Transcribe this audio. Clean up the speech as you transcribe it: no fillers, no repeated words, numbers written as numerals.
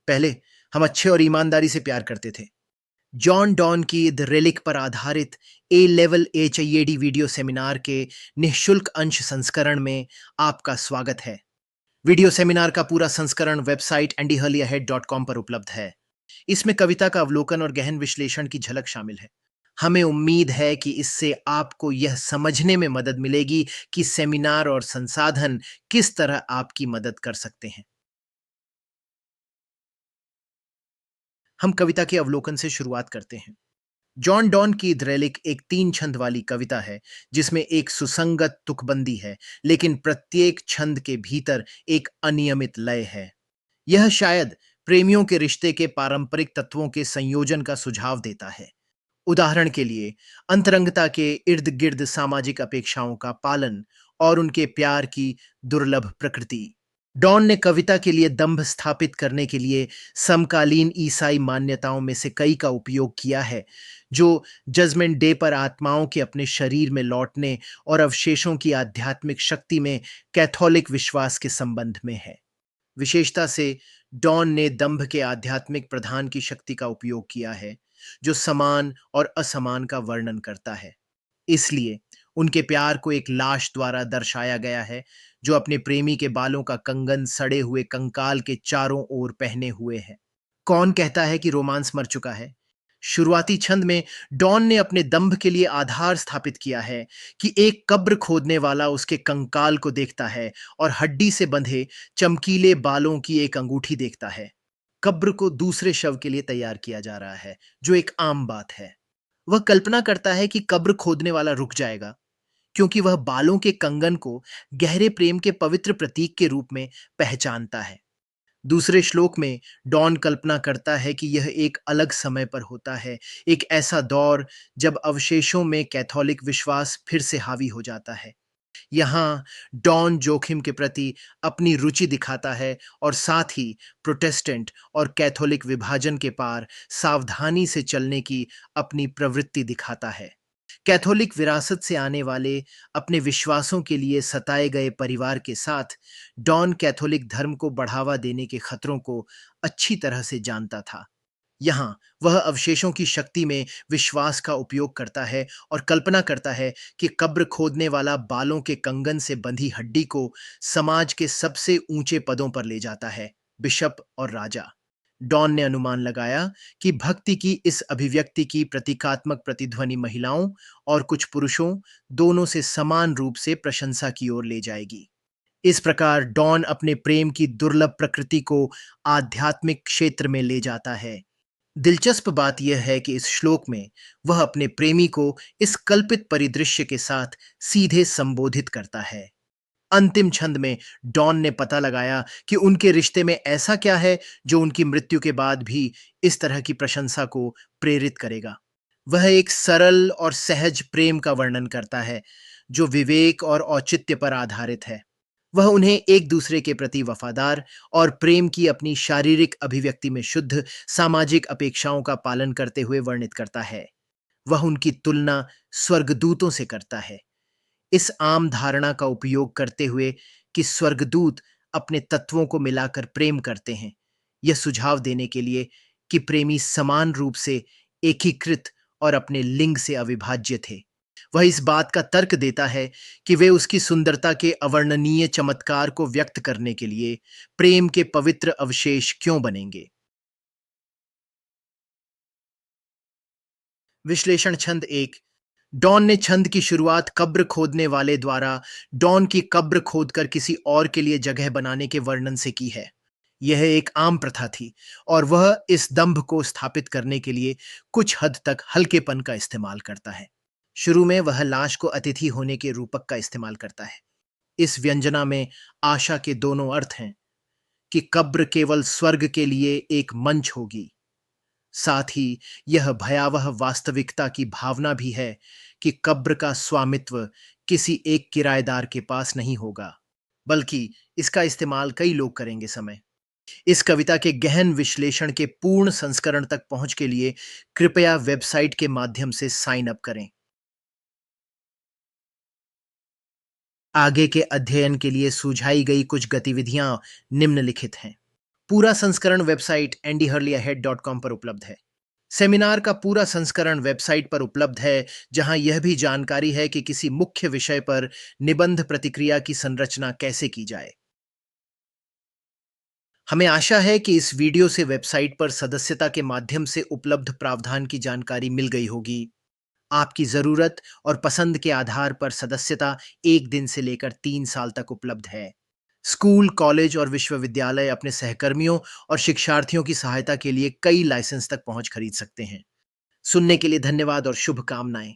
पहले हम अच्छे और ईमानदारी से प्यार करते थे। जॉन डॉन की द रेलिक पर आधारित ए लेवल HIAD वीडियो सेमिनार के निःशुल्क अंश संस्करण में आपका स्वागत है। वीडियो सेमिनार का पूरा संस्करण वेबसाइट andyhurleyhead.com पर उपलब्ध है। इसमें कविता का अवलोकन और गहन विश्लेषण की झलक शामिल है। हमें उम्मीद है कि इससे आपको यह समझने में मदद मिलेगी कि सेमिनार और संसाधन किस तरह आपकी मदद कर सकते हैं। हम कविता के अवलोकन से शुरुआत करते हैं। जॉन डॉन की द्रेलिक एक 3 छंद वाली कविता है, जिसमें एक सुसंगत तुकबंदी है, लेकिन प्रत्येक छंद के भीतर एक अनियमित लय है। यह शायद प्रेमियों के रिश्ते के पारंपरिक तत्वों के संयोजन का सुझाव देता है। उदाहरण के लिए, अंतरंगता के इर्द-गिर्द सामाजिक अपेक्षाओं का पालन और उनके प्यार की दुर्लभ प्रकृति। डॉन ने कविता के लिए दंभ स्थापित करने के लिए समकालीन ईसाई मान्यताओं में से कई का उपयोग किया है, जो जजमेंट डे पर आत्माओं के अपने शरीर में लौटने और अवशेषों की आध्यात्मिक शक्ति में कैथोलिक विश्वास के संबंध में है। विशेषता से, डॉन ने दंभ के आध्यात्मिक प्रधान की शक्ति का उपयोग किया है, जो समान और असमान का वर्णन करता है। इसलिए उनके प्यार को एक लाश द्वारा दर्शाया गया है, जो अपने प्रेमी के बालों का कंगन सड़े हुए कंकाल के चारों ओर पहने हुए है। कौन कहता है कि रोमांस मर चुका है? शुरुआती छंद में डॉन ने अपने दंभ के लिए आधार स्थापित किया है कि एक कब्र खोदने वाला उसके कंकाल को देखता है और हड्डी से बंधे चमकीले बालों की एक अंगूठी देखता है। कब्र को दूसरे शव के लिए तैयार किया जा रहा है, जो एक आम बात है। वह कल्पना करता है कि कब्र खोदने वाला रुक जाएगा, क्योंकि वह बालों के कंगन को गहरे प्रेम के पवित्र प्रतीक के रूप में पहचानता है। दूसरे श्लोक में डॉन कल्पना करता है कि यह एक अलग समय पर होता है, एक ऐसा दौर जब अवशेषों में कैथोलिक विश्वास फिर से हावी हो जाता है। यहाँ डॉन जोखिम के प्रति अपनी रुचि दिखाता है और साथ ही प्रोटेस्टेंट और कैथोलिक विभाजन के पार सावधानी से चलने की अपनी प्रवृत्ति दिखाता है। कैथोलिक विरासत से आने वाले अपने विश्वासों के लिए सताए गए परिवार के साथ डॉन कैथोलिक धर्म को बढ़ावा देने के खतरों को अच्छी तरह से जानता था। यहाँ वह अवशेषों की शक्ति में विश्वास का उपयोग करता है और कल्पना करता है कि कब्र खोदने वाला बालों के कंगन से बंधी हड्डी को समाज के सबसे ऊंचे पदों पर ले जाता है, बिशप और राजा। डॉन ने अनुमान लगाया कि भक्ति की इस अभिव्यक्ति की प्रतीकात्मक प्रतिध्वनि महिलाओं और कुछ पुरुषों दोनों से समान रूप से प्रशंसा की ओर ले जाएगी। इस प्रकार डॉन अपने प्रेम की दुर्लभ प्रकृति को आध्यात्मिक क्षेत्र में ले जाता है। दिलचस्प बात यह है कि इस श्लोक में वह अपने प्रेमी को इस कल्पित परिदृश्य के साथ सीधे संबोधित करता है। अंतिम छंद में डॉन ने पता लगाया कि उनके रिश्ते में ऐसा क्या है जो उनकी मृत्यु के बाद भी इस तरह की प्रशंसा को प्रेरित करेगा। वह एक सरल और सहज प्रेम का वर्णन करता है, जो विवेक और औचित्य पर आधारित है। वह उन्हें एक दूसरे के प्रति वफादार और प्रेम की अपनी शारीरिक अभिव्यक्ति में शुद्ध सामाजिक अपेक्षाओं का पालन करते हुए वर्णित करता है। वह उनकी तुलना स्वर्गदूतों से करता है, इस आम धारणा का उपयोग करते हुए कि स्वर्गदूत अपने तत्वों को मिलाकर प्रेम करते हैं, यह सुझाव देने के लिए कि प्रेमी समान रूप से एकीकृत और अपने लिंग से अविभाज्य थे। वह इस बात का तर्क देता है कि वे उसकी सुंदरता के अवर्णनीय चमत्कार को व्यक्त करने के लिए प्रेम के पवित्र अवशेष क्यों बनेंगे। विश्लेषण छंद एक। डॉन ने छंद की शुरुआत कब्र खोदने वाले द्वारा डॉन की कब्र खोदकर किसी और के लिए जगह बनाने के वर्णन से की है। यह एक आम प्रथा थी और वह इस दंभ को स्थापित करने के लिए कुछ हद तक हल्केपन का इस्तेमाल करता है। शुरू में वह लाश को अतिथि होने के रूपक का इस्तेमाल करता है। इस व्यंजना में आशा के दोनों अर्थ हैं कि कब्र केवल स्वर्ग के लिए एक मंच होगी। साथ ही यह भयावह वास्तविकता की भावना भी है कि कब्र का स्वामित्व किसी एक किराएदार के पास नहीं होगा, बल्कि इसका इस्तेमाल कई लोग करेंगे समय। इस कविता के गहन विश्लेषण के पूर्ण संस्करण तक पहुंच के लिए कृपया वेबसाइट के माध्यम से साइन अप करें। आगे के अध्ययन के लिए सुझाई गई कुछ गतिविधियां निम्नलिखित हैं। पूरा संस्करण वेबसाइट andyhurleyahead.com पर उपलब्ध है। सेमिनार का पूरा संस्करण वेबसाइट पर उपलब्ध है, जहां यह भी जानकारी है कि किसी मुख्य विषय पर निबंध प्रतिक्रिया की संरचना कैसे की जाए। हमें आशा है कि इस वीडियो से वेबसाइट पर सदस्यता के माध्यम से उपलब्ध प्रावधान की जानकारी मिल गई होगी। आपकी ज़रूरत और पसंद के आधार पर सदस्यता 1 दिन से लेकर 3 साल तक उपलब्ध है। स्कूल, कॉलेज और विश्वविद्यालय अपने सहकर्मियों और शिक्षार्थियों की सहायता के लिए कई लाइसेंस तक पहुंच खरीद सकते हैं। सुनने के लिए धन्यवाद और शुभकामनाएं।